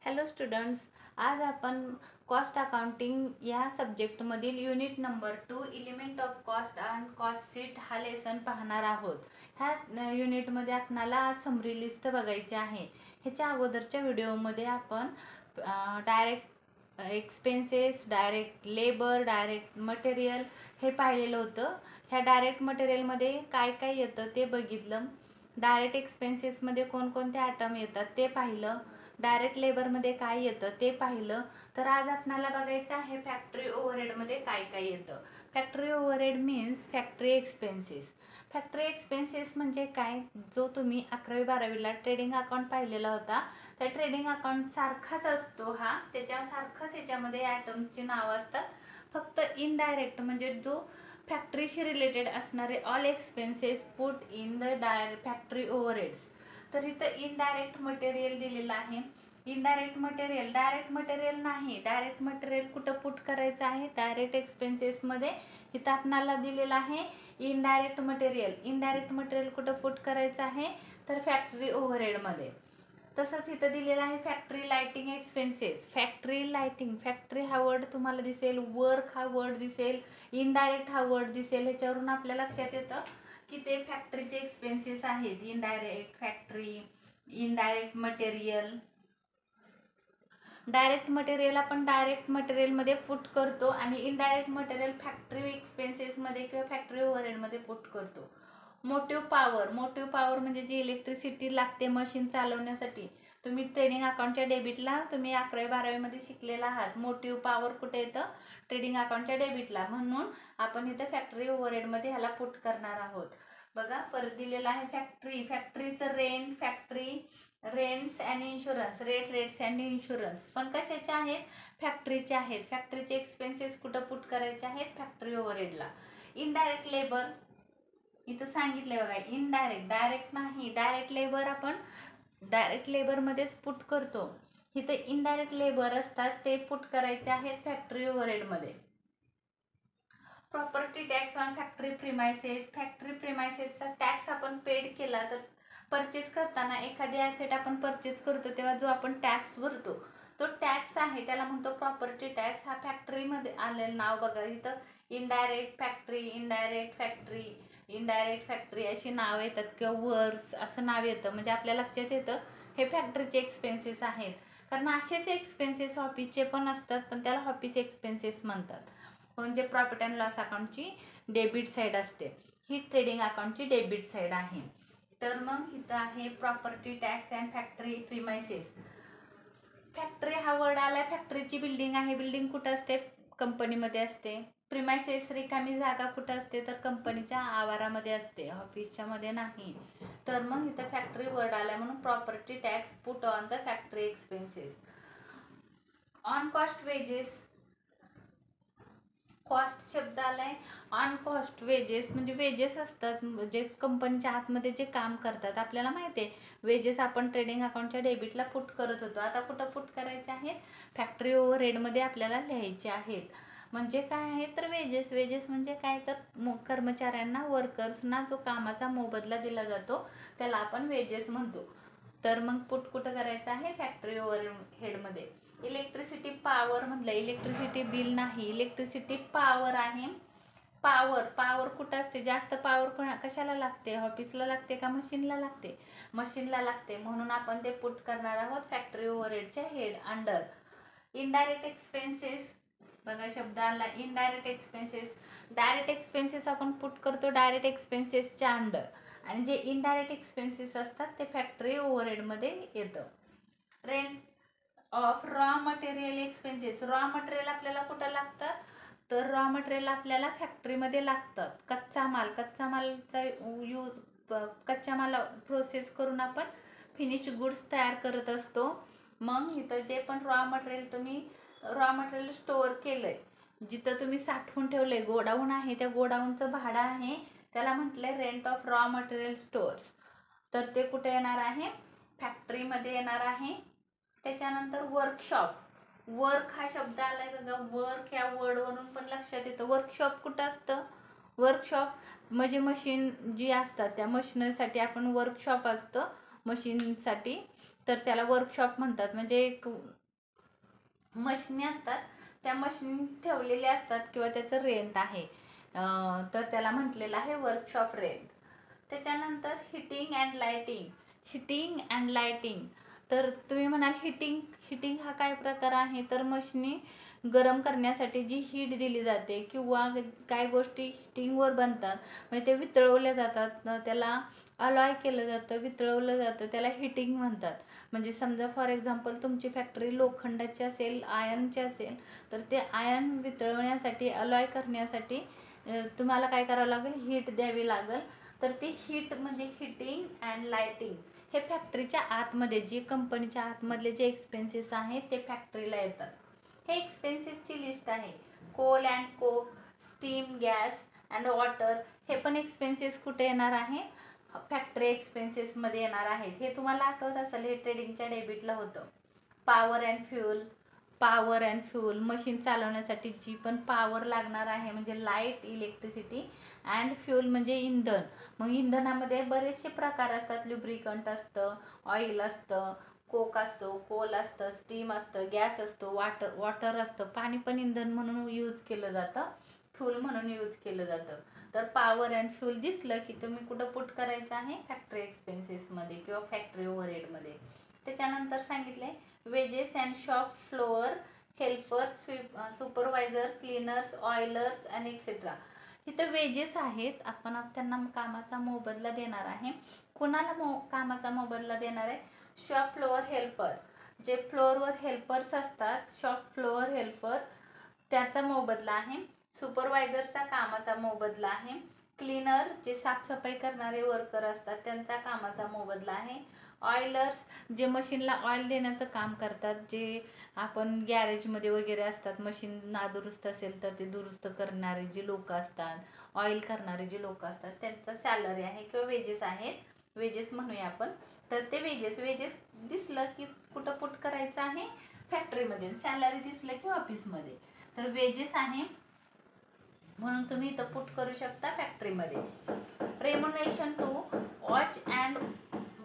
Hello students, आज आपण cost accounting या सब्जेक्टमधील unit number 2 element of cost and cost sheet हा लेसन पाहणार आहोत. ह्या युनिटमध्ये आपल्याला समरी लिस्ट बघायची आहे. ह्याच्या अगोदरच्या व्हिडिओमध्ये आपण direct expenses, direct labour, direct material हे पाहिलेलं होतं. ह्या डायरेक्ट मटेरियलमध्ये काय काय येतं ते बघितलं. डायरेक्ट एक्सपेन्सेसमध्ये कोणकोणते आयटम येतात ते पाहिलं. डायरेक्ट लेबरमध्ये काय येतं ते पाहिलं. तर आज आपल्याला बघायचं आहे फॅक्टरी ओव्हरहेडमध्ये काय काय येतं. Factory overhead means factory expenses. Factory expenses म्हणजे काय, जो तुम्ही 11वी-12वीला ट्रेडिंग अकाउंट पाहिलेला होता त्या ट्रेडिंग अकाउंट सारखाच असतो हा. त्याच्यासारखंच याच्यामध्ये आयटम्सची नावं असतात. फक्त इनडायरेक्ट म्हणजे जो फॅक्टरीशी रिलेटेड असणारे all expenses put in the factory overheads. तर इथं इनडायरेक्ट मटेरियल दिलेलं आहे. इनडायरेक्ट मटेरियल, डायरेक्ट मटेरियल नाही. डायरेक्ट मटेरियल कुठं पुट करायचं आहे, डायरेक्ट एक्सपेन्सेसमध्ये. इथं आपणाला दिलेलं आहे इनडायरेक्ट मटेरियल. इनडायरेक्ट मटेरियल कुठं पुट करायचं आहे तर फॅक्टरी ओव्हरहेडमध्ये. तसंच इथं दिलेलं आहे factory lighting expenses. Factory lighting, factory हा वर्ड तुम्हाला दिसेल, वर्क हा वर्ड दिसेल, इनडायरेक्ट हा वर्ड दिसेल. ह्याच्यावरून आपल्या लक्षात येतं की ते फॅक्टरीचे एक्सपेन्सेस आहेत. Indirect factory, indirect material. Direct material आपण डायरेक्ट मटेरियलमध्ये पुट करतो आणि इनडायरेक्ट मटेरियल फॅक्टरी एक्सपेन्सेसमध्ये किंवा फॅक्टरी ओव्हरहेडमध्ये पुट करतो. मोटिव्ह पॉवर, मोटिव्ह पॉवर म्हणजे जी इलेक्ट्रिसिटी लागते मशीन चालवण्यासाठी. तुम्ही ट्रेडिंग अकाउंटच्या डेबिटला तुम्ही 11वी-12वीमध्ये शिकलेला आहात. मोटिव्ह पॉवर कुठे येतं, ट्रेडिंग अकाउंटच्या डेबिटला. म्हणून आपण इथं फॅक्टरी ओव्हरहेडमध्ये ह्याला पुट करणार आहोत. बघा परत दिलेलं आहे फॅक्टरी. फॅक्टरीचं rent, factory rents and insurance, rates and insurance पण कशाचे आहेत, फॅक्टरीचे आहेत. फॅक्टरीचे एक्सपेन्सेस कुठं पुट करायचे आहेत, फॅक्टरी ओव्हरहेडला. इनडायरेक्ट लेबर इथं सांगितलंय बघा, इनडायरेक्ट, डायरेक्ट नाही. डायरेक्ट लेबर आपण डायरेक्ट लेबरमध्येच पुट करतो. इथं इनडायरेक्ट लेबर असतात ते पुट करायचे आहेत फॅक्टरी ओव्हरहेडमध्ये. Property tax on factory premises. Factory प्रिमायसेसचा टॅक्स आपण पेड केला तर परचेस करताना एखादी ॲसेट आपण परचेस करतो तेव्हा जो आपण टॅक्स भरतो तो टॅक्स आहे, त्याला म्हणतो प्रॉपर्टी टॅक्स. हा फॅक्टरीमध्ये आलेलं नाव बघा इथं, indirect factory, indirect factory, indirect factory अशी नाव येतात किंवा वर्क्स असं नाव येतं. म्हणजे आपल्या लक्षात येतं हे फॅक्टरीचे एक्सपेन्सेस आहेत. कारण असेच एक्सपेन्सेस ऑफिसचे पण असतात पण त्याला ऑफिस एक्सपेन्सेस म्हणतात. म्हणजे प्रॉफिट अँड लॉस अकाउंटची डेबिट साईड असते, ही ट्रेडिंग अकाउंटची डेबिट साईड आहे. तर मग इथं आहे property tax and factory premises. Factory हा वर्ड आलाय, फॅक्टरीची बिल्डिंग आहे. बिल्डिंग कुठं असते, कंपनीमध्ये असते. प्रिमायसेस रिकामी जागा कुठं असते तर कंपनीच्या आवारामध्ये असते, ऑफिसच्या मध्ये नाही. तर मग इथं फॅक्टरी वर्ड आलाय म्हणून property tax put on the factory expenses. On cost wedges, cost शब्द आलाय. ऑन कॉस्ट वेजेस म्हणजे वेजेस असतात जे कंपनीच्या आतमध्ये जे काम करतात. आपल्याला माहिती आहे वेजेस आपण ट्रेडिंग अकाउंटच्या डेबिटला पुट करत होतो. आता कुठं पुट करायचे आहेत, फॅक्टरी ओव्हरहेडमध्ये आपल्याला लिहायचे आहेत. म्हणजे काय आहे तर वेजेस. वेजेस म्हणजे काय तर कर्मचाऱ्यांना, वर्कर्सना जो कामाचा मोबदला दिला जातो त्याला आपण वेजेस म्हणतो. तर मग पुट कुठं करायचं आहे, फॅक्टरी ओव्हरहेडमध्ये. इलेक्ट्रिसिटी पॉवर म्हटलं, इलेक्ट्रिसिटी बिल नाही, इलेक्ट्रिसिटी पॉवर आहे. पॉवर, पॉवर कुठं असते, जास्त पॉवर कशाला लागते, ऑफिसला लागते का मशीनला लागते, मशीनला लागते. म्हणून आपण ते पुट करणार आहोत फॅक्टरी ओव्हरहेडच्या हेड अंडर. इनडायरेक्ट एक्सपेन्सेस बघा शब्द आला, इनडायरेक्ट एक्सपेन्सेस. डायरेक्ट एक्सपेन्सेस आपण पुट करतो डायरेक्ट एक्सपेन्सेसच्या अंडर आणि जे इनडायरेक्ट एक्सपेन्सेस असतात ते फॅक्टरी ओव्हरहेडमध्ये येतं. Rent of raw material expenses. Raw material आपल्याला कुठं लागतं तर रॉ मटेरियल आपल्याला फॅक्टरीमध्ये लागतात. कच्चा माल, कच्चा मालचा यूज, कच्च्या माला प्रोसेस करून आपण फिनिश गुड्स तयार करत असतो. मग इथं जे पण रॉ मटेरियल तुम्ही रॉ मटेरियल स्टोअर केलंय, जिथं तुम्ही साठवून ठेवलंय, गोडाऊन आहे, त्या गोडाऊनचं भाडं आहे, त्याला म्हटलंय rent of raw material stores. तर ते कुठे येणार आहे, फॅक्टरीमध्ये येणार आहे. त्याच्यानंतर वर्कशॉप. वर्क हा शब्द आलाय बघा, वर्क या वर्डवरून पण लक्षात येतं. वर्कशॉप कुठं असतं, वर्कशॉप म्हणजे मशीन जी असतात त्या मशीनसाठी आपण वर्कशॉप असतं मशीनसाठी. तर त्याला वर्कशॉप म्हणतात. म्हणजे एक मशिनी असतात, त्या मशीन ठेवलेल्या असतात किंवा त्याचं रेंट आहे, तर त्याला म्हटलेलं आहे वर्कशॉप रेंट. त्याच्यानंतर हिटिंग अँड लाईटिंग. तर तुम्ही म्हणाल हिटिंग हा काय प्रकार आहे, तर मशिनी गरम करण्यासाठी जी हीट दिली जाते किंवा काय गोष्टी हिटिंगवर बनतात, म्हणजे ते वितळवल्या जातात, त्याला अलॉय केलं जातं, वितळवलं जातं, त्याला हिटिंग म्हणतात. म्हणजे समजा फॉर एक्झाम्पल तुमची फॅक्टरी लोखंडाची असेल, आयर्नची असेल, तर ते आयर्न वितळवण्यासाठी, अलॉय करण्यासाठी तुम्हाला काय करावं लागेल, हीट द्यावी लागेल. तर ती हीट म्हणजे हिटिंग अँड लाईटिंग. हे फॅक्टरीच्या आतमध्ये, जे कंपनीच्या आतमधले जे एक्सपेन्सेस आहेत ते फॅक्टरीला येतात. हे एक्सपेन्सेसची लिस्ट आहे. Coal and coke, steam, gas and water, हे पण एक्सपेन्सेस कुठे येणार आहे, फॅक्टरी एक्सपेन्सेसमध्ये येणार आहेत. हे तुम्हाला आठवत असेल, हे ट्रेडिंगच्या डेबिटला होतं. पॉवर अँड फ्यूल, मशीन चालवण्यासाठी जी पण पॉवर लागणार आहे, म्हणजे लाईट, इलेक्ट्रिसिटी, अँड फ्यूल म्हणजे इंधन. मग इंधनामध्ये बरेचसे प्रकार असतात. लुब्रिकंट असतं, ऑइल असतं, कोक असतो, कोल असतं, स्टीम असतं, गॅस असतो, वॉटर असतं. पाणी पण इंधन म्हणून यूज केलं जातं, फ्यूल म्हणून यूज केलं जातं. तर पॉवर अँड फ्यूल दिसलं की तुम्ही कुठं पुट करायचं आहे, फॅक्टरी एक्सपेन्सेसमध्ये किंवा फॅक्टरी ओव्हरहेडमध्ये. त्याच्यानंतर सांगितले wages and shop floor helpers, supervisor, cleaners, oilers and etcetera. इथं वेजेस आहेत, आपण त्यांना कामाचा मोबदला देणार आहे. कुणाला कामाचा मोबदला देणार आहे, शॉप फ्लोअर हेल्पर, जे फ्लोअरवर हेल्पर्स असतात, शॉप फ्लोअर हेल्पर, त्याचा मोबदला आहे. सुपरवायझरचा कामाचा मोबदला आहे. क्लीनर, जे साफसफाई करणारे वर्कर असतात, त्यांचा कामाचा मोबदला आहे. ऑयलर्स, जे मशीनला ऑइल देण्याचं काम करतात, जे आपण गॅरेजमध्ये वगैरे असतात, मशीन नादुरुस्त असेल तर ते दुरुस्त करणारे जे लोक असतात, ऑइल करणारे जे लोक असतात, त्यांचा सॅलरी आहे किंवा वेजेस आहेत, वेजेस म्हणूया आपण. तर ते वेजेस दिसलं की कुठं पुट करायचं आहे, फॅक्टरीमध्ये. सॅलरी दिसलं की ऑफिसमध्ये. तर वेजेस आहे म्हणून तुम्ही इथं पुट करू शकता फॅक्टरीमध्ये. रेम्युनरेशन टू वॉच अँड,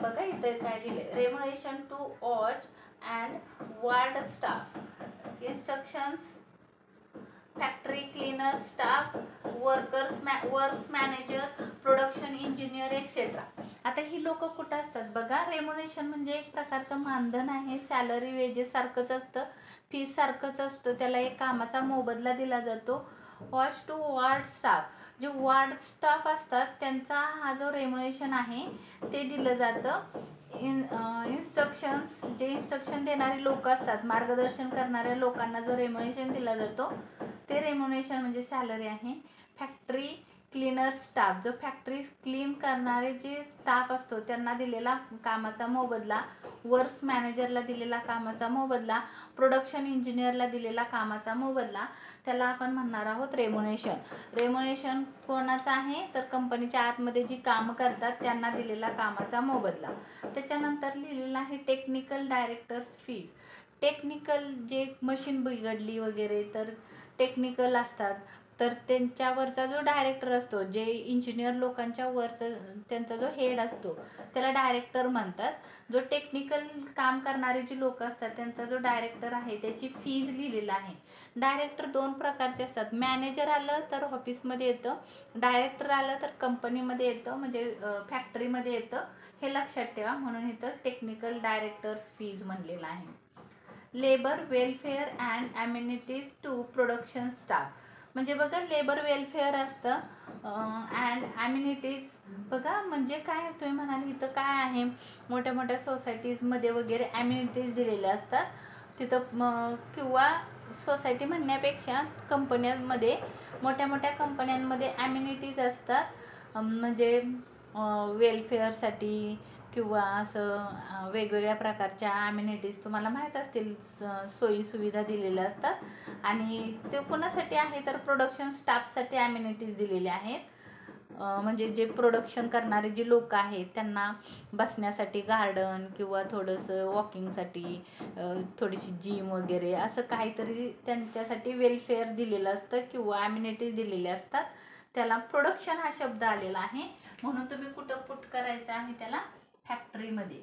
बघा इथं काय लिहिलंय, remuneration to watch and ward staff, instructions, factory cleaner staff, works manager, production engineer etcetera. आता ही लोक कुठं असतात बघा. रेम्युनरेशन म्हणजे एक प्रकारचं मानधन आहे, सॅलरी वेजेस सारखंच असतं, फीस सारखंच असतं, त्याला एक कामाचा मोबदला दिला जातो. वॉच टू वार्ड स्टाफ, जे वार्ड स्टाफ असतात त्यांचा हा जो रेम्युनरेशन आहे ते दिलं जातं. इन्स्ट्रक्शन्स, जे इन्स्ट्रक्शन देणारे लोक असतात, मार्गदर्शन करणाऱ्या लोकांना जो रेम्युनरेशन दिला जातो ते रेम्युनरेशन म्हणजे सॅलरी आहे. फॅक्टरी क्लीनर स्टाफ, जो फॅक्टरी क्लीन करणारे जे स्टाफ असतो त्यांना दिलेला कामाचा मोबदला. वर्क्स मॅनेजरला दिलेला कामाचा मोबदला, प्रोडक्शन इंजिनियरला दिलेला कामाचा मोबदला, त्याला आपण म्हणणार आहोत रेम्युनरेशन. रेम्युनरेशन कोणाचं आहे, तर कंपनीच्या आतमध्ये जी कामं करतात त्यांना दिलेला कामाचा मोबदला. त्याच्यानंतर लिहिलेलं आहे टेक्निकल डायरेक्टर्स फीज. टेक्निकल, जे मशीन बिघडली वगैरे तर टेक्निकल असतात, तर त्यांच्यावरचा जो डायरेक्टर असतो, जे इंजिनियर लोकांच्या वरचा त्यांचा जो हेड असतो त्याला डायरेक्टर म्हणतात. जो टेक्निकल काम करणारे जे लोक असतात त्यांचा जो डायरेक्टर आहे त्याची फीज लिहिलेला आहे. डायरेक्टर दोन प्रकारचे असतात, मॅनेजर आलं तर ऑफिसमध्ये येतं, डायरेक्टर आलं तर कंपनीमध्ये येतं, म्हणजे फॅक्टरीमध्ये येतं. हे लक्षात ठेवा, म्हणून इथं टेक्निकल डायरेक्टर्स फीज म्हणलेलं आहे. Labour welfare and amenities to production staff, म्हणजे बघा लेबर वेलफेअर असतं अँड ॲम्युनिटीज. बघा म्हणजे काय, तुम्ही म्हणाल इथं काय आहे, मोठ्या मोठ्या सोसायटीजमध्ये वगैरे ॲम्युनिटीज दिलेल्या असतात तिथं, किंवा सोसायटी म्हणण्यापेक्षा कंपन्यांमध्ये, मोठ्या मोठ्या कंपन्यांमध्ये ॲम्युनिटीज असतात, म्हणजे वेलफेअरसाठी किंवा असं वेगवेगळ्या प्रकारच्या ॲम्युनिटीज तुम्हाला माहीत असतील, सोयीसुविधा दिलेल्या असतात. आणि ते कोणासाठी आहे, तर प्रोडक्शन स्टाफसाठी ॲम्युनिटीज दिलेल्या आहेत. म्हणजे जे प्रोडक्शन करणारे जे लोक आहेत त्यांना बसण्यासाठी गार्डन किंवा थोडंसं वॉकिंगसाठी थोडीशी जिम वगैरे असं काहीतरी त्यांच्यासाठी वेलफेअर दिलेलं असतं किंवा ॲम्युनिटीज दिलेल्या असतात. त्याला प्रोडक्शन हा शब्द आलेला आहे, म्हणून तुम्ही कुठं पुट करायचं आहे त्याला, फॅक्टरीमध्ये.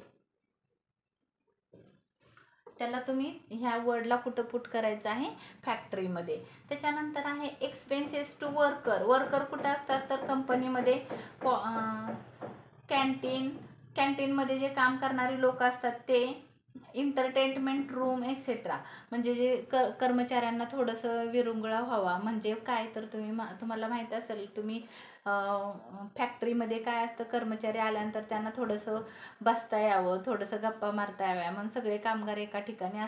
त्याला तुम्ही ह्या वर्डला कुठं पुट करायचं आहे, फॅक्टरीमध्ये. त्याच्यानंतर आहे एक्सपेन्सेस टू वर्कर. वर्कर कुठं असतात तर कंपनीमध्ये, कॅन्टीनमध्ये जे काम करणारे लोक असतात ते, एंटरटेनमेंट रूम एक्सेट्रा, म्हणजे जे कर्मचाऱ्यांना थोडंसं विरंगुळा व्हावा. म्हणजे काय तर तुम्हाला माहीत असेल, तुम्ही फॅक्टरीमध्ये काय असतं, कर्मचारी आल्यानंतर त्यांना थोडंसं बसता यावं, थोडंसं गप्पा मारता याव्या, म्हणून सगळे कामगार एका ठिकाणी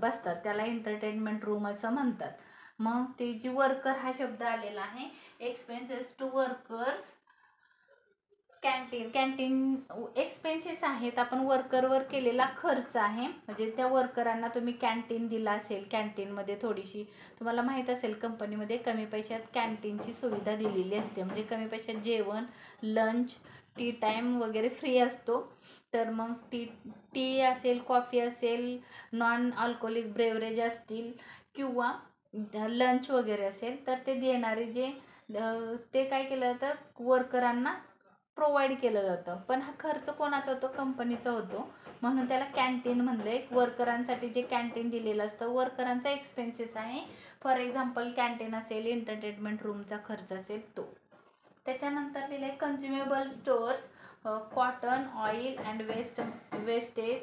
बसतात, त्याला एंटरटेनमेंट रूम असं म्हणतात. मग ते जी वर्कर हा शब्द आलेला आहे, expenses to workers. Canteen expenses आहेत, आपण वर्करवर केलेला खर्च आहे. म्हणजे त्या वर्करांना तुम्ही कॅन्टीन दिला असेल, कॅन्टीनमध्ये थोडीशी तुम्हाला माहीत असेल कंपनीमध्ये कमी पैशात कॅन्टीनची सुविधा दिलेली असते. म्हणजे कमी पैशात जेवण, लंच, टी टाईम वगैरे फ्री असतो. तर मग टी असेल, कॉफी असेल, नॉन अल्कोहोलिक ब्रेवरेज असतील किंवा लंच वगैरे असेल, तर ते देणारे जे ते काय केलं जातं, वर्करांना प्रोव्हाइड केलं जातं. पण हा खर्च कोणाचा होतो, कंपनीचा होतो, म्हणून त्याला कॅन्टीन म्हणलं. एक वर्करांसाठी जे कॅन्टीन दिलेलं असतं, वर्करांचा एक्सपेन्सेस आहे. फॉर एक्झाम्पल कॅन्टीन असेल, एंटरटेनमेंट रूमचा खर्च असेल तो. त्याच्यानंतर लिहिलं आहे कन्झ्युमेबल stores, cotton, oil and wastage,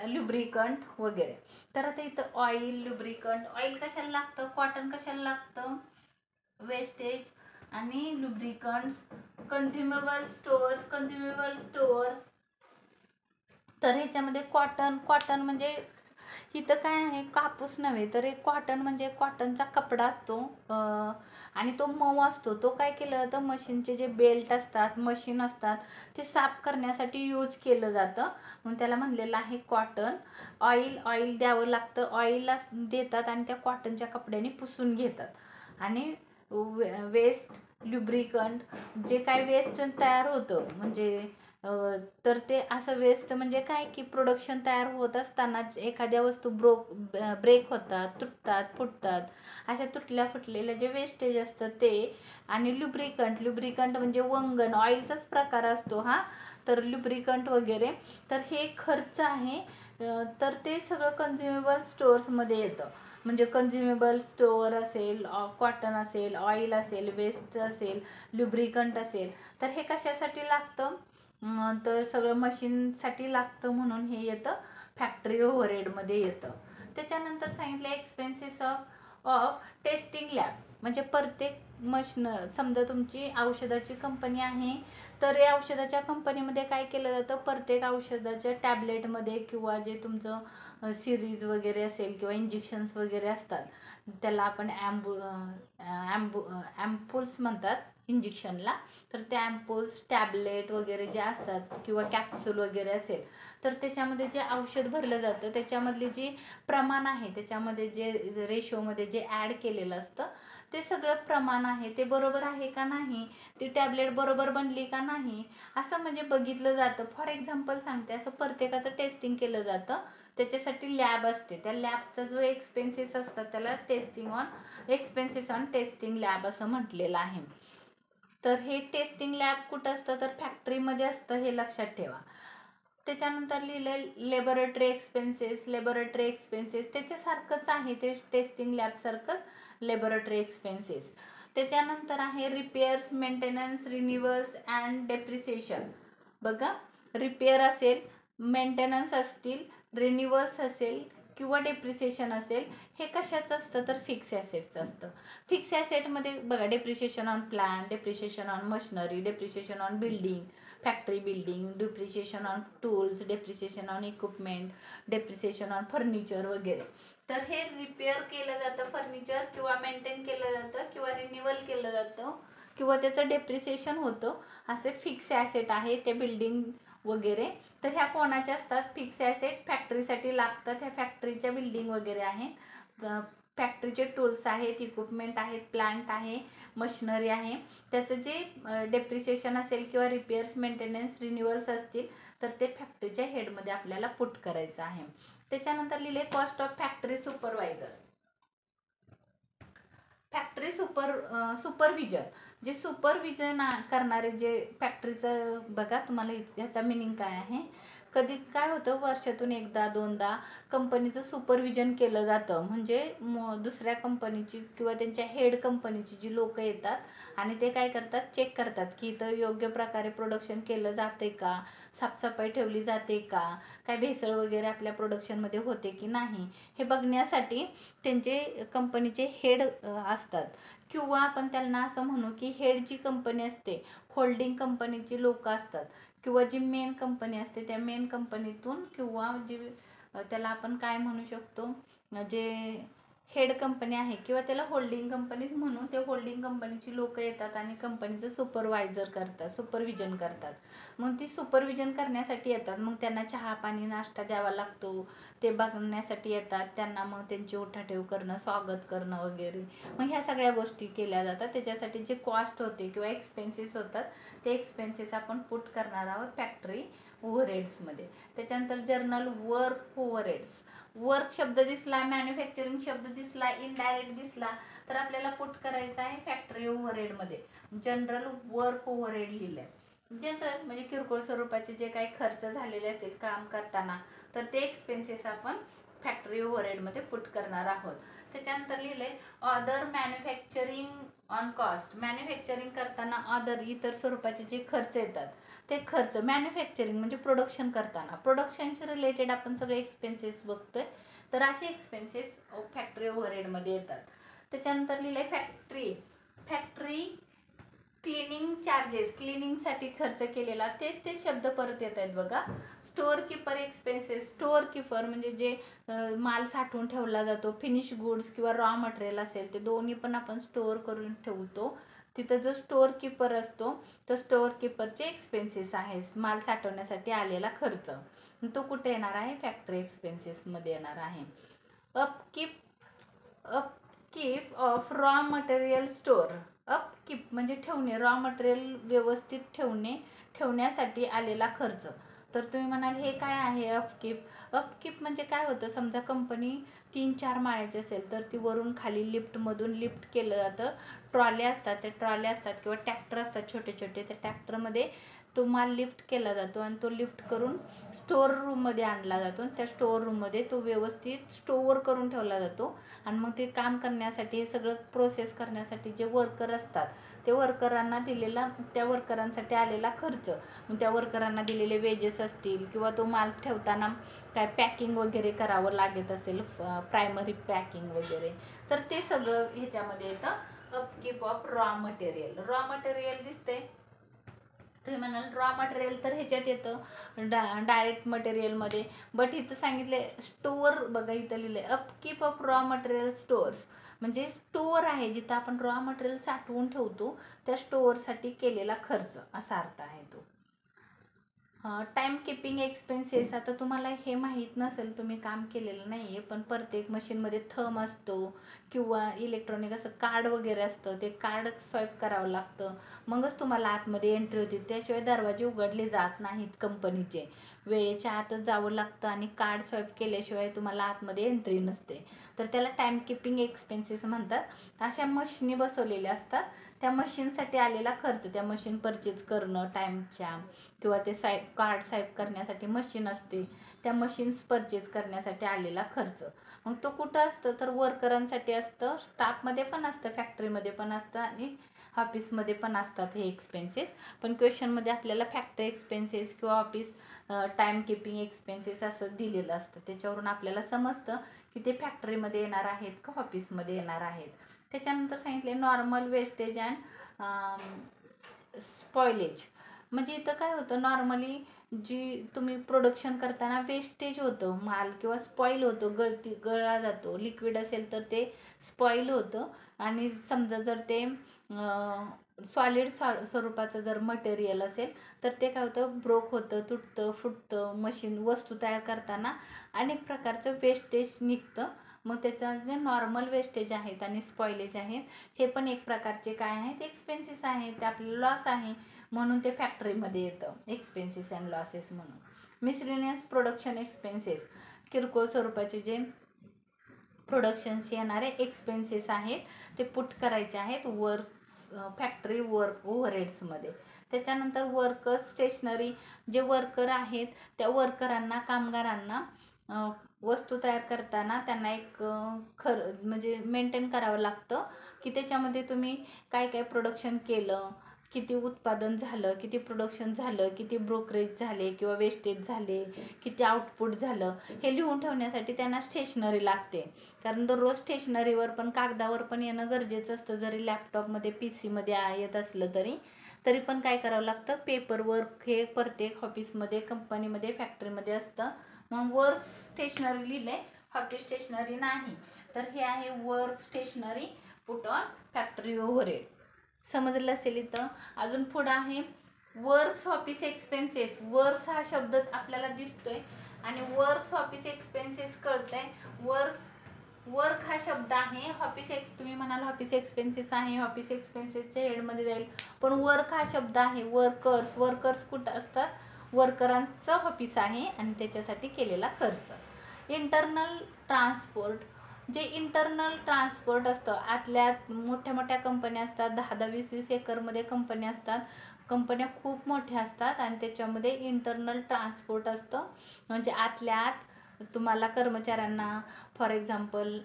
lubricant वगैरे. तर आता इथं ऑइल, लुब्रिकंट, ऑइल कशाला लागतं, कॉटन कशाला लागतं, वेस्टेज आणि लुब्रिकंट्स. कन्झ्युमेबल स्टोअर, तर ह्याच्यामध्ये कॉटन म्हणजे इथं काय आहे, कापूस नव्हे तर एक कॉटन म्हणजे कॉटनचा कपडा असतो, आणि तो मऊ असतो. तो काय केलं जातं, मशीनचे जे बेल्ट असतात, मशीन असतात, ते साफ करण्यासाठी यूज केलं जातं, म्हणून त्याला म्हणलेलं आहे कॉटन. ऑइल द्यावं लागतं, ऑइलला देतात आणि त्या कॉटनच्या कपड्याने पुसून घेतात. आणि वेस्ट, लुब्रिकंट, जे काय वेस्ट तयार होतं, म्हणजे तर ते असं वेस्ट म्हणजे काय की प्रोडक्शन तयार होत असतानाच एखाद्या वस्तू ब्रेक होतात, तुटतात, फुटतात, अशा तुटल्या फुटलेल्या जे वेस्टेज असतं ते. आणि लुब्रिकंट म्हणजे वंगण, ऑइलचाच प्रकार असतो हा, तर लुब्रिकंट वगैरे. तर हे खर्च आहे. तर ते सगळं कन्झ्युमेबल स्टोअर्समध्ये येतं. म्हणजे कन्झ्युमेबल स्टोअर असेल, कॉटन असेल, ऑइल असेल, वेस्ट असेल, लुब्रिकंट असेल, तर हे कशासाठी लागतं, तर सगळं मशीनसाठी लागतं, म्हणून हे येतं फॅक्टरी ओव्हरहेडमध्ये येतं. त्याच्यानंतर सांगितलं एक्सपेन्सेस ऑफ टेस्टिंग लॅब. म्हणजे प्रत्येक मशीन, समजा तुमची औषधाची कंपनी आहे, तर या औषधाच्या कंपनीमध्ये काय केलं जातं, प्रत्येक औषधाच्या टॅबलेटमध्ये किंवा जे तुमचं सिरीज वगैरे असेल किंवा इंजेक्शन्स वगैरे असतात, त्याला आपण ॲम्पूल्स म्हणतात इंजेक्शनला. तर ते ॲम्पूल्स, टॅबलेट वगैरे जे असतात किंवा कॅप्सूल वगैरे असेल, तर त्याच्यामध्ये जे औषध भरलं जातं त्याच्यामधले जे प्रमाण आहे, त्याच्यामध्ये जे रेशोमध्ये जे ॲड केलेलं असतं, ते सगळं प्रमाण आहे ते बरोबर आहे का नाही, ती टॅबलेट बरोबर बनली का नाही, असं म्हणजे बघितलं जातं. फॉर एक्झाम्पल सांगते, असं प्रत्येकाचं टेस्टिंग केलं जातं. त्याच्यासाठी लॅब असते, त्या लॅबचा जो एक्सपेन्सेस असतात त्याला एक्सपेन्सेस ऑन टेस्टिंग लॅब असं म्हटलेलं आहे. तर हे टेस्टिंग लॅब कुठं असतं, तर फॅक्टरीमध्ये असतं, हे लक्षात ठेवा. त्याच्यानंतर लिहिलं लॅबोरेटरी एक्सपेन्सेस, त्याच्यासारखंच आहे ते, टेस्टिंग लॅबसारखंच लॅबोरेटरी एक्सपेन्सेस. त्याच्यानंतर आहे रिपेअर्स, मेंटेनन्स, रिन्युअल्स अँड डेप्रिसिएशन. बघा, रिपेअर असेल, मेंटेनन्स असतील, रिन्युअल्स असेल किंवा डेप्रिसिएशन असेल, हे कशाचं असतं तर फिक्स ॲसेटचं असतं. फिक्स ॲसेटमध्ये बघा, depreciation on plant, depreciation on machinery, depreciation on building, factory building, depreciation on tools, depreciation on equipment, depreciation on furniture वगैरे. तर हे रिपेअर केलं जातं फर्निचर, किंवा मेंटेन केलं जातं, किंवा रिन्युअल केलं जातं, किंवा त्याचं डेप्रिसिएशन होतं. असे फिक्स ॲसेट आहे ते बिल्डिंग वगैरे. तर ह्या कोणाच्या असतात, फिक्स ॲसेट फॅक्टरीसाठी लागतात. ह्या फॅक्टरीच्या बिल्डिंग वगैरे आहेत, फॅक्टरीचे टूल्स आहेत, इक्विपमेंट आहेत, प्लांट आहे, मशिनरी आहे. त्याचं जे डेप्रिसिएशन असेल किंवा रिपेअर्स, मेंटेनन्स, रिन्युअल्स असतील, तर ते फॅक्टरीच्या हेडमध्ये आपल्याला पुट करायचं आहे. त्याच्यानंतर लिहिले cost of factory supervisor. Factory supervision, जे सुपरविजन करणारे जे फॅक्टरीचं, बघा तुम्हाला ह्याचा मिनिंग काय आहे. कधी काय होतं, वर्षातून एकदा दोनदा कंपनीचं सुपरविजन केलं जातं. म्हणजे दुसऱ्या कंपनीची किंवा त्यांच्या हेड कंपनीची जी लोक येतात आणि ते काय करतात, चेक करतात की इथं योग्य प्रकारे प्रोडक्शन केलं जाते का, साफसफाई ठेवली जाते का, काय भेसळ वगैरे आपल्या प्रोडक्शनमध्ये होते की नाही, हे बघण्यासाठी त्यांचे कंपनीचे हेड असतात. किंवा आपण त्यांना असं म्हणू की हेड जी कंपनी असते, होल्डिंग कंपनीची लोक असतात, किंवा जी मेन कंपनी असते त्या मेन कंपनीतून, किंवा जी त्याला आपण काय म्हणू शकतो, जे हेड कंपनी आहे किंवा त्याला होल्डिंग कंपनीच म्हणून, ते होल्डिंग कंपनीची लोक येतात आणि कंपनीचं सुपरविजन करतात. मग ती सुपरविजन करण्यासाठी येतात. मग त्यांना चहा पाणी नाश्ता द्यावा लागतो, ते बघण्यासाठी येतात. त्यांना मग त्यांची उठाठेव करणं, स्वागत करणं वगैरे, मग ह्या सगळ्या गोष्टी केल्या जातात. त्याच्यासाठी जे कॉस्ट होते किंवा एक्सपेन्सेस होतात, ते एक्सपेन्सेस आपण पुट करणार आहोत फॅक्टरी ओव्हरहेड्समध्ये. त्याच्यानंतर जर्नल वर्क ओव्हरहेड्स. वर्क शब्द दिसला, मॅन्युफॅक्चरिंग शब्द दिसला, इनडायरेक्ट दिसला, तर आपल्याला पुट करायचं आहे फॅक्टरी ओव्हरहेडमध्ये. जनरल वर्क ओव्हरहेड लिहिलंय. जनरल म्हणजे किरकोळ स्वरूपाचे जे काही खर्च झालेले असतील काम करताना, तर ते एक्सपेन्सेस आपण फॅक्टरी ओव्हरहेडमध्ये पुट करणार आहोत. त्याच्यानंतर लिहिले other manufacturing on cost. Manufacturing करताना अदर इतर स्वरूपाचे जे खर्च येतात, ते खर्च मॅन्युफॅक्चरिंग म्हणजे प्रोडक्शन करताना, प्रोडक्शनशी रिलेटेड आपण सगळे एक्सपेन्सेस बघतोय, तर असे एक्सपेन्सेस फॅक्टरी ओव्हरहेडमध्ये येतात. त्याच्यानंतर लिहिले फॅक्टरी क्लिनिंग चार्जेस. क्लिनिंगसाठी खर्च केलेला, तेच शब्द परत येत आहेत बघा. Store keeper expenses. Store keeper म्हणजे जे माल साठवून ठेवला जातो, फिनिश गुड्स किंवा रॉ मटेरियल असेल, ते दोन्ही पण आपण स्टोअर करून ठेवतो. तिथं जो स्टोअर कीपर असतो, तो स्टोअर कीपरचे एक्सपेन्सेस आहे, माल साठवण्यासाठी आलेला खर्च. तो कुठे येणार आहे, फॅक्टरी एक्सपेन्सेसमध्ये येणार आहे. Upkeep of raw material store. Upkeep म्हणजे ठेवणे, रॉ मटेरियल व्यवस्थित ठेवण्यासाठी आलेला खर्च. तर तुम्ही म्हणाल हे काय आहे अपकीप. अपकीप म्हणजे काय होतं, समजा कंपनी 3-4 माळ्याची असेल, तर ती वरून खाली लिफ्टमधून लिफ्ट केलं जातं. ट्रॉल्या असतात, त्या ट्रॉल्या असतात किंवा ट्रॅक्टर असतात छोटे छोटे, त्या ट्रॅक्टरमध्ये तो माल लिफ्ट केला जातो आणि तो लिफ्ट करून स्टोअर रूममध्ये आणला जातो. त्या स्टोअर रूममध्ये तो व्यवस्थित स्टोअर करून ठेवला जातो. आणि मग ते काम करण्यासाठी, हे सगळं प्रोसेस करण्यासाठी जे वर्कर असतात, ते वर्करांना दिलेला, त्या वर्करांसाठी आलेला खर्च. मग त्या वर्करांना दिलेले वेजेस असतील, किंवा तो माल ठेवताना काय पॅकिंग वगैरे करावं लागत असेल, प्रायमरी पॅकिंग वगैरे, तर ते सगळं ह्याच्यामध्ये येतं. Upkeep of raw material. Raw material दिसते, तुम्ही म्हणाल रॉ मटेरियल तर ह्याच्यात येतं डायरेक्ट मटेरियलमध्ये, बट इथं सांगितले स्टोअर. बघा इथं लिहिले upkeep of raw material stores, म्हणजे स्टोअर आहे जिथं आपण रॉ मटेरियल साठवून ठेवतो, त्या स्टोअरसाठी केलेला खर्च, असा अर्थ आहे तो. Time keeping expenses. आता तुम्हाला हे माहीत नसेल, तुम्ही काम केलेलं नाही आहे, पण प्रत्येक मशीनमध्ये थंब असतो किंवा इलेक्ट्रॉनिक असं कार्ड वगैरे असतं, ते कार्ड स्वाईप करावं लागतं, मगच तुम्हाला आतमध्ये एंट्री होती. त्याशिवाय दरवाजे उघडले जात नाहीत कंपनीचे. वेळेच्या आतच जावं लागतं आणि कार्ड स्वाईप केल्याशिवाय तुम्हाला आतमध्ये एंट्री नसते. तर त्याला टाईम किपिंग एक्सपेन्सेस म्हणतात. अशा मशिनी बसवलेल्या असतात, त्या मशीनसाठी आलेला खर्च, त्या मशीन परचेज करणं टाईमच्या, किंवा ते कार्ड स्वाईप करण्यासाठी मशीन असते, त्या मशीन्स परचेज करण्यासाठी आलेला खर्च. मग तो कुठं असतं, तर वर्करांसाठी असतं, स्टाफमध्ये पण असतं, फॅक्टरीमध्ये पण असतं आणि ऑफिसमध्ये पण असतात हे एक्सपेन्सेस. पण क्वेश्चनमध्ये आपल्याला फॅक्टरी एक्सपेन्सेस किंवा ऑफिस टाईम किपिंग एक्सपेन्सेस असं दिलेलं असतं. त्याच्यावरून आपल्याला समजतं की ते फॅक्टरीमध्ये येणार आहेत का ऑफिसमध्ये येणार आहेत. त्याच्यानंतर सांगितले नॉर्मल वेस्टेज अँड स्पॉइलेज. म्हणजे इथं काय होतं, नॉर्मली जी तुम्ही प्रोडक्शन करताना वेस्टेज होतं, माल किंवा स्पॉईल होतं, गळला जातो. लिक्विड असेल तर ते स्पॉईल होतं, आणि समजा जर ते सॉलिड स्वरूपाचं जर मटेरियल असेल, तर ते काय होतं, ब्रोक होतं, तुटतं, फुटतं. मशीन वस्तू तयार करताना अनेक प्रकारचं वेस्टेज निघतं. मग त्याचं जे नॉर्मल वेस्टेज आहेत आणि स्पॉइलेज आहेत, हे पण एक प्रकारचे काय आहेत, एक्सपेन्सेस आहेत, ते आपलं लॉस आहे, म्हणून ते फॅक्टरीमध्ये येतं एक्सपेन्सेस अँड लॉसेस म्हणून. Miscellaneous production expenses. किरकोळ स्वरूपाचे जे प्रोडक्शन्स येणारे एक्सपेन्सेस आहेत, ते पुट करायचे आहेत फॅक्टरी वर्क ओव्हरहेड्समध्ये. त्याच्यानंतर वर्कर स्टेशनरी, जे वर्कर आहेत त्या वर्करांना, कामगारांना वस्तू तयार करताना त्यांना एक म्हणजे मेंटेन करावं लागतं की त्याच्यामध्ये तुम्ही काय काय प्रोडक्शन केलं, किती उत्पादन झालं, किती प्रोडक्शन झालं, किती ब्रोकरेज झाले किंवा वेस्टेज झाले, किती आउटपुट झालं, हे लिहून ठेवण्यासाठी त्यांना स्टेशनरी लागते. कारण दररोज स्टेशनरीवर पण, कागदावर पण येणं गरजेचं असतं. जरी लॅपटॉपमध्ये PC मध्ये येत असलं तरी पण काय करावं लागतं, पेपर वर्क हे प्रत्येक ऑफिसमध्ये, कंपनीमध्ये, फॅक्टरीमध्ये असतं. म्हणून वर्क स्टेशनरी लिहिले, ऑफिस स्टेशनरी नाही. तर हे आहे work stationery put on factory overhead. समजलं असेल. इथं अजून पुढं आहे वर्क्स ऑफिस एक्सपेन्सेस. वर्क्स हा शब्द आपल्याला दिसतोय आणि वर्क्स ऑफिस एक्सपेन्सेस कळतंय. वर्क हा शब्द आहे. तुम्ही म्हणाल ऑफिस एक्सपेन्सेस आहे, ऑफिस एक्सपेन्सेसच्या हेडमध्ये जाईल, पण वर्क हा शब्द आहे. वर्कर्स कुठं असतात, वर्करांचं ऑफिस आहे आणि त्याच्यासाठी केलेला खर्च. इंटरनल ट्रान्सपोर्ट, जे इंटरनल ट्रान्सपोर्ट असतं, आतल्यात मोठ्या मोठ्या कंपन्या असतात, 10-10, 20-20 एकरमध्ये कंपन्या असतात, कंपन्या खूप मोठ्या असतात आणि त्याच्यामध्ये इंटरनल ट्रान्सपोर्ट असतं. म्हणजे आतल्या आत तुम्हाला कर्मचाऱ्यांना फॉर एक्झाम्पल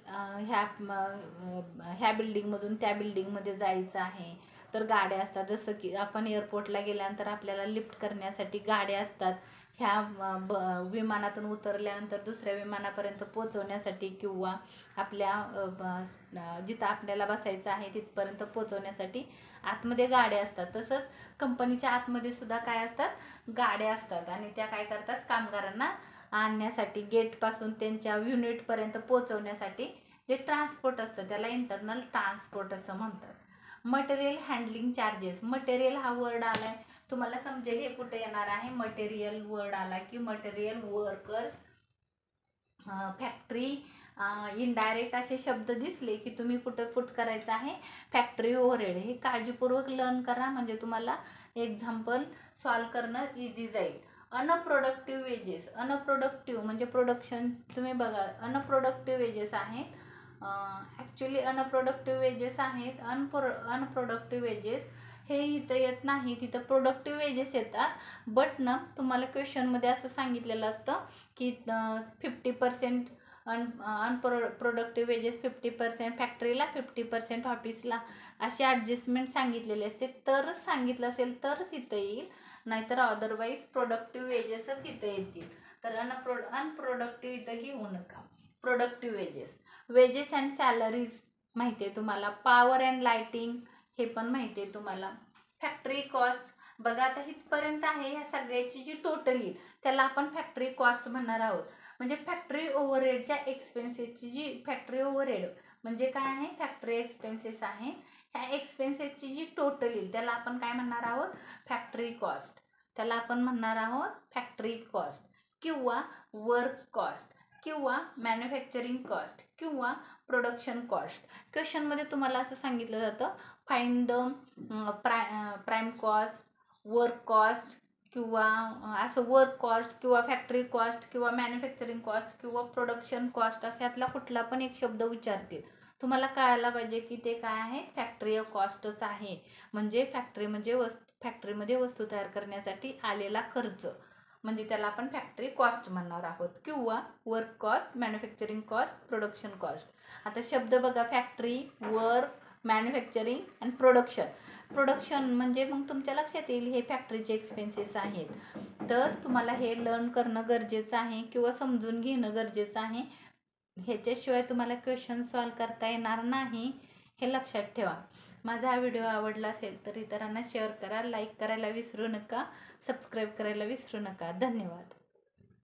ह्या बिल्डिंगमधून त्या बिल्डिंगमध्ये जायचं आहे तर गाड्या असतात. जसं की आपण एअरपोर्टला गेल्यानंतर आपल्याला लिफ्ट करण्यासाठी गाड्या असतात. ह्या विमानातून उतरल्यानंतर दुसऱ्या विमानापर्यंत पोहोचवण्यासाठी किंवा आपल्या जिथं आपल्याला बसायचं आहे तिथपर्यंत पोहोचवण्यासाठी आतमध्ये गाड्या असतात. तसंच कंपनीच्या आतमध्ये सुद्धा काय असतात, गाड्या असतात आणि त्या काय करतात, कामगारांना आणण्यासाठी, गेटपासून त्यांच्या युनिटपर्यंत पोहोचवण्यासाठी जे ट्रान्सपोर्ट असतं त्याला इंटरनल ट्रान्सपोर्ट असं म्हणतात. Material handling charges. मटेरियल हा वर्ड आलाय, तुम्हाला समजेल हे कुठे येणार आहे. मटेरियल वर्ड आला की मटेरियल, वर्कर्स, फॅक्टरी, इनडायरेक्ट असे शब्द दिसले की तुम्ही कुठं पुट करायचं आहे, फॅक्टरी ओव्हरहेड. हे काळजीपूर्वक लर्न करा म्हणजे तुम्हाला एक्झाम्पल सॉल्व करणं इझी जाईल. अनप्रोडक्टिव्ह वेजेस. अनप्रोडक्टिव्ह म्हणजे प्रोडक्शन, तुम्ही बघा अनप्रोडक्टिव्ह वेजेस आहेत. ॲक्च्युली अनप्रोडक्टिव्ह वेजेस आहेत. अनप्रोडक्टिव्ह वेजेस हे इथं येत नाही, तिथं प्रोडक्टिव्ह वेजेस येतात. बट ना तुम्हाला क्वेश्चनमध्ये असं सांगितलेलं असतं की 50% अनप्रोडक्टिव्ह वेजेस, 50% फॅक्टरीला, 50% ऑफिसला, अशी ॲडजस्टमेंट सांगितलेली असते. तरच सांगितलं असेल तरच इथं येईल, नाहीतर अदरवाईज प्रोडक्टिव्ह वेजेसच इथं येतील. तर अनप्रोडक्टिव्ह इथं घेऊ नका. प्रोडक्टिव्ह वेजेस अँड सॅलरीज माहिती आहे तुम्हाला. पॉवर अँड लाईटिंग हे पण माहिती आहे तुम्हाला. फॅक्टरी कॉस्ट बघा, आता इथपर्यंत आहे. ह्या सगळ्याची जी टोटल येईल त्याला आपण फॅक्टरी कॉस्ट म्हणणार आहोत. म्हणजे फॅक्टरी ओव्हरहेडच्या एक्सपेन्सेसची जी फॅक्टरी ओव्हरहेड म्हणजे काय आहे, फॅक्टरी एक्सपेन्सेस आहे. ह्या एक्सपेन्सेसची जी टोटल येईल त्याला आपण काय म्हणणार आहोत, फॅक्टरी कॉस्ट. त्याला आपण म्हणणार आहोत फॅक्टरी कॉस्ट किंवा वर्क कॉस्ट किंवा मॅन्युफॅक्चरिंग कॉस्ट किंवा प्रोडक्शन कॉस्ट. क्वेश्चनमध्ये तुम्हाला असं सांगितलं जातं, find the prime cost, work cost किंवा असं वर्क कॉस्ट किंवा फॅक्टरी कॉस्ट किंवा मॅन्युफॅक्चरिंग कॉस्ट किंवा प्रोडक्शन कॉस्ट, असं यातला कुठला पण एक शब्द विचारतील. तुम्हाला कळायला पाहिजे की ते काय आहे, फॅक्टरी कॉस्टच आहे. म्हणजे फॅक्टरीमध्ये वस्तू तयार करण्यासाठी आलेला खर्च, म्हणजे त्याला आपण फॅक्टरी कॉस्ट म्हणणार आहोत किंवा work cost, manufacturing cost, production cost. आता शब्द बघा, फॅक्टरी, वर्क, मॅन्युफॅक्चरिंग आणि प्रोडक्शन म्हणजे मग तुमच्या लक्षात येईल हे फॅक्टरीचे एक्सपेन्सेस आहेत. तर तुम्हाला हे लर्न करणं गरजेचं आहे किंवा समजून घेणं गरजेचं आहे. ह्याच्याशिवाय तुम्हाला क्वेश्चन सॉल्व करता येणार नाही, हे लक्षात ठेवा. माझा हा व्हिडिओ आवडला असेल तर इतरांना शेअर करा, लाईक करायला विसरू नका, सबस्क्राईब करायला विसरू नका. धन्यवाद.